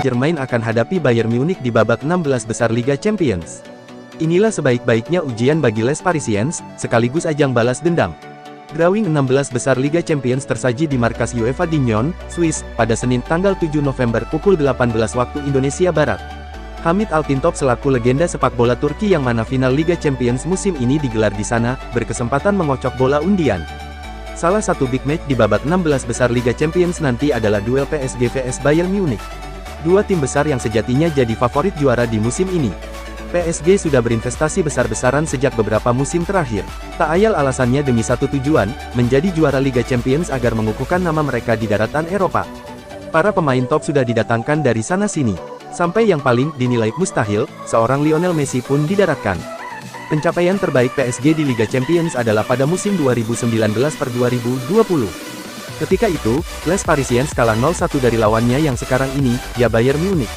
Saint-Germain akan hadapi Bayern Munich di babak 16 besar Liga Champions. Inilah sebaik-baiknya ujian bagi Les Parisiens, sekaligus ajang balas dendam. Drawing 16 besar Liga Champions tersaji di markas UEFA di Nyon, Swiss, pada Senin tanggal 7 November pukul 18 waktu Indonesia Barat. Hamid Altintop selaku legenda sepak bola Turki yang mana final Liga Champions musim ini digelar di sana, berkesempatan mengocok bola undian. Salah satu big match di babak 16 besar Liga Champions nanti adalah duel PSG vs Bayern Munich. Dua tim besar yang sejatinya jadi favorit juara di musim ini. PSG sudah berinvestasi besar-besaran sejak beberapa musim terakhir. Tak ayal alasannya demi satu tujuan, menjadi juara Liga Champions agar mengukuhkan nama mereka di daratan Eropa. Para pemain top sudah didatangkan dari sana-sini. Sampai yang paling dinilai mustahil, seorang Lionel Messi pun didaratkan. Pencapaian terbaik PSG di Liga Champions adalah pada musim 2019-2020. Ketika itu, Les Parisiens kalah 0-1 dari lawannya yang sekarang ini, ya Bayern Munich.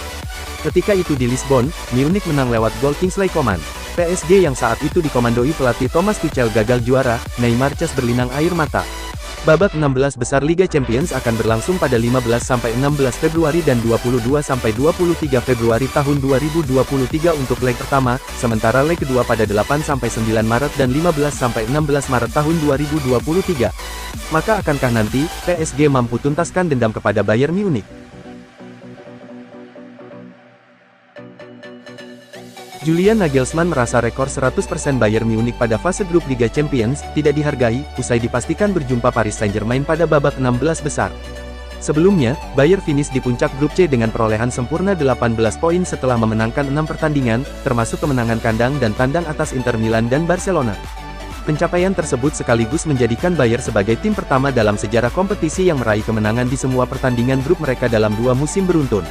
Ketika itu di Lisbon, Munich menang lewat gol Kingsley Coman. PSG yang saat itu dikomandoi pelatih Thomas Tuchel gagal juara, Neymar cas berlinang air mata. Babak 16 besar Liga Champions akan berlangsung pada 15-16 Februari dan 22-23 Februari tahun 2023 untuk leg pertama, sementara leg kedua pada 8-9 Maret dan 15-16 Maret tahun 2023. Maka akankah nanti, PSG mampu tuntaskan dendam kepada Bayern Munich? Julian Nagelsmann merasa rekor 100% Bayern Munich pada fase grup Liga Champions tidak dihargai, usai dipastikan berjumpa Paris Saint-Germain pada babak 16 besar. Sebelumnya, Bayern finish di puncak grup C dengan perolehan sempurna 18 poin setelah memenangkan 6 pertandingan, termasuk kemenangan kandang dan tandang atas Inter Milan dan Barcelona. Pencapaian tersebut sekaligus menjadikan Bayern sebagai tim pertama dalam sejarah kompetisi yang meraih kemenangan di semua pertandingan grup mereka dalam 2 musim beruntun.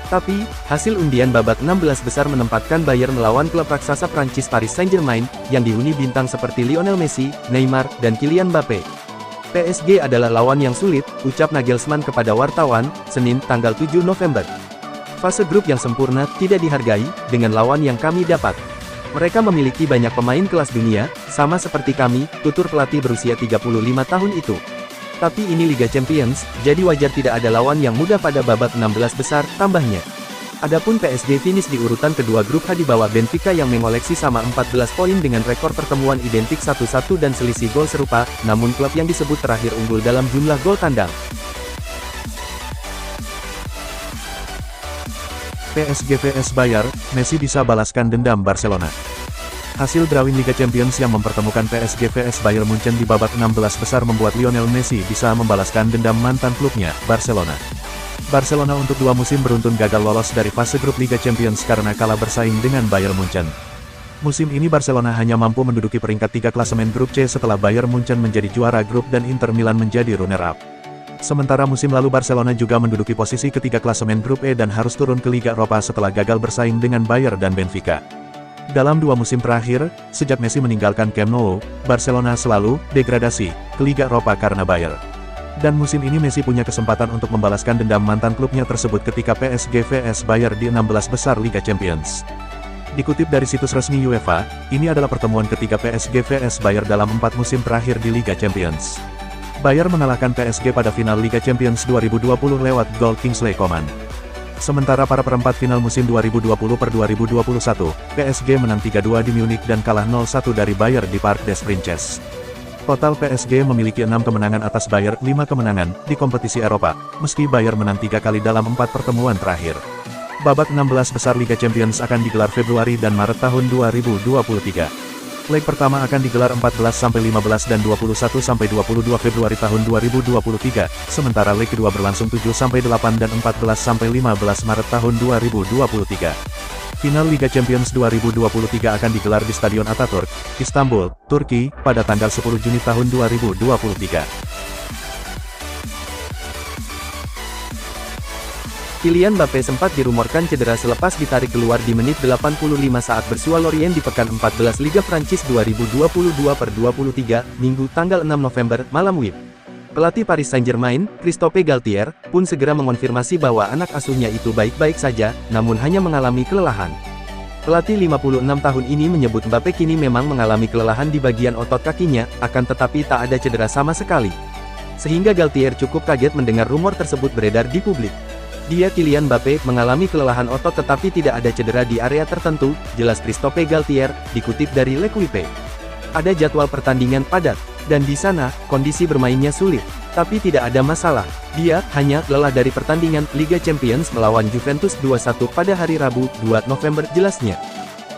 Tapi, hasil undian babak 16 besar menempatkan Bayern melawan klub raksasa Prancis Paris Saint-Germain, yang dihuni bintang seperti Lionel Messi, Neymar, dan Kylian Mbappe. PSG adalah lawan yang sulit, ucap Nagelsmann kepada wartawan, Senin, tanggal 7 November. Fase grup yang sempurna, tidak dihargai, dengan lawan yang kami dapat. Mereka memiliki banyak pemain kelas dunia, sama seperti kami, tutur pelatih berusia 35 tahun itu. Tapi ini Liga Champions, jadi wajar tidak ada lawan yang mudah pada babak 16 besar, tambahnya. Adapun PSG finish di urutan kedua grup H di bawah Benfica yang mengoleksi sama 14 poin dengan rekor pertemuan identik 1-1 dan selisih gol serupa, namun klub yang disebut terakhir unggul dalam jumlah gol tandang. PSG vs Bayern, Messi bisa balaskan dendam Barcelona. Hasil drawing Liga Champions yang mempertemukan PSG vs Bayern Munchen di babak 16 besar membuat Lionel Messi bisa membalaskan dendam mantan klubnya, Barcelona. Barcelona untuk 2 musim beruntun gagal lolos dari fase grup Liga Champions karena kalah bersaing dengan Bayern Munchen. Musim ini Barcelona hanya mampu menduduki peringkat 3 klasemen grup C setelah Bayern Munchen menjadi juara grup dan Inter Milan menjadi runner-up. Sementara musim lalu Barcelona juga menduduki posisi ketiga klasemen grup E dan harus turun ke Liga Eropa setelah gagal bersaing dengan Bayern dan Benfica. Dalam 2 musim terakhir, sejak Messi meninggalkan Camp Nou, Barcelona selalu degradasi ke Liga Eropa karena Bayern. Dan musim ini Messi punya kesempatan untuk membalaskan dendam mantan klubnya tersebut ketika PSG vs Bayern di 16 besar Liga Champions. Dikutip dari situs resmi UEFA, ini adalah pertemuan ketiga PSG vs Bayern dalam 4 musim terakhir di Liga Champions. Bayern mengalahkan PSG pada final Liga Champions 2020 lewat gol Kingsley Coman. Sementara pada perempat final musim 2020-2021, PSG menang 3-2 di Munich dan kalah 0-1 dari Bayern di Parc des Princes. Total PSG memiliki 6 kemenangan atas Bayern, 5 kemenangan di kompetisi Eropa, meski Bayern menang 3 kali dalam 4 pertemuan terakhir. Babak 16 besar Liga Champions akan digelar Februari dan Maret tahun 2023. Leg pertama akan digelar 14-15 dan 21-22 Februari tahun 2023, sementara leg kedua berlangsung 7-8 dan 14-15 Maret tahun 2023. Final Liga Champions 2023 akan digelar di Stadion Ataturk, Istanbul, Turki, pada tanggal 10 Juni tahun 2023. Kylian Mbappe sempat dirumorkan cedera selepas ditarik keluar di menit 85 saat bersua Lorient di pekan 14 Liga Prancis 2022/23, Minggu tanggal 6 November, malam WIB. Pelatih Paris Saint-Germain, Christophe Galtier, pun segera mengonfirmasi bahwa anak asuhnya itu baik-baik saja, namun hanya mengalami kelelahan. Pelatih 56 tahun ini menyebut Mbappe kini memang mengalami kelelahan di bagian otot kakinya, akan tetapi tak ada cedera sama sekali. Sehingga Galtier cukup kaget mendengar rumor tersebut beredar di publik. Dia Kylian Mbappé mengalami kelelahan otot tetapi tidak ada cedera di area tertentu, jelas Christophe Galtier, dikutip dari L'Equipe. Ada jadwal pertandingan padat, dan di sana, kondisi bermainnya sulit. Tapi tidak ada masalah, dia hanya lelah dari pertandingan Liga Champions melawan Juventus 2-1 pada hari Rabu, 2 November jelasnya.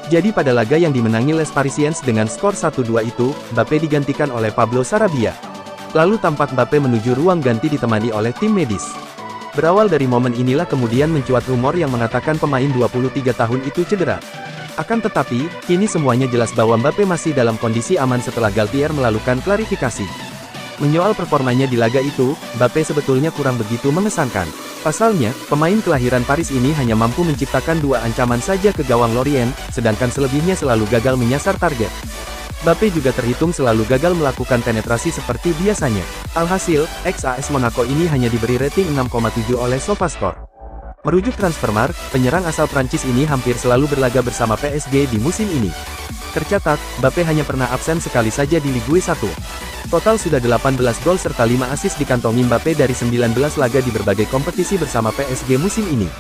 Jadi pada laga yang dimenangi Les Parisiens dengan skor 1-2 itu, Mbappé digantikan oleh Pablo Sarabia. Lalu tampak Mbappé menuju ruang ganti ditemani oleh tim medis. Berawal dari momen inilah kemudian mencuat rumor yang mengatakan pemain 23 tahun itu cedera. Akan tetapi, kini semuanya jelas bahwa Mbappé masih dalam kondisi aman setelah Galtier melakukan klarifikasi. Menyoal performanya di laga itu, Mbappé sebetulnya kurang begitu mengesankan. Pasalnya, pemain kelahiran Paris ini hanya mampu menciptakan 2 ancaman saja ke gawang Lorient, sedangkan selebihnya selalu gagal menyasar target. Mbappé juga terhitung selalu gagal melakukan penetrasi seperti biasanya. Alhasil, ex-AS Monaco ini hanya diberi rating 6,7 oleh SofaScore. Merujuk Transfermarkt, penyerang asal Prancis ini hampir selalu berlaga bersama PSG di musim ini. Tercatat, Mbappé hanya pernah absen sekali saja di Ligue 1. Total sudah 18 gol serta 5 assist dikantongi Mbappé dari 19 laga di berbagai kompetisi bersama PSG musim ini.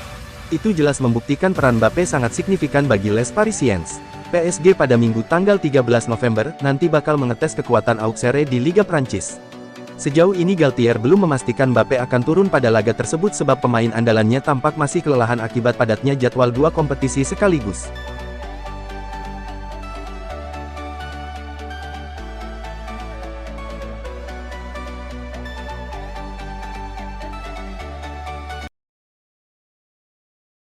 Itu jelas membuktikan peran Mbappé sangat signifikan bagi Les Parisiens. PSG pada Minggu tanggal 13 November nanti bakal mengetes kekuatan Auxerre di Liga Prancis. Sejauh ini Galtier belum memastikan Mbappé akan turun pada laga tersebut sebab pemain andalannya tampak masih kelelahan akibat padatnya jadwal 2 kompetisi sekaligus.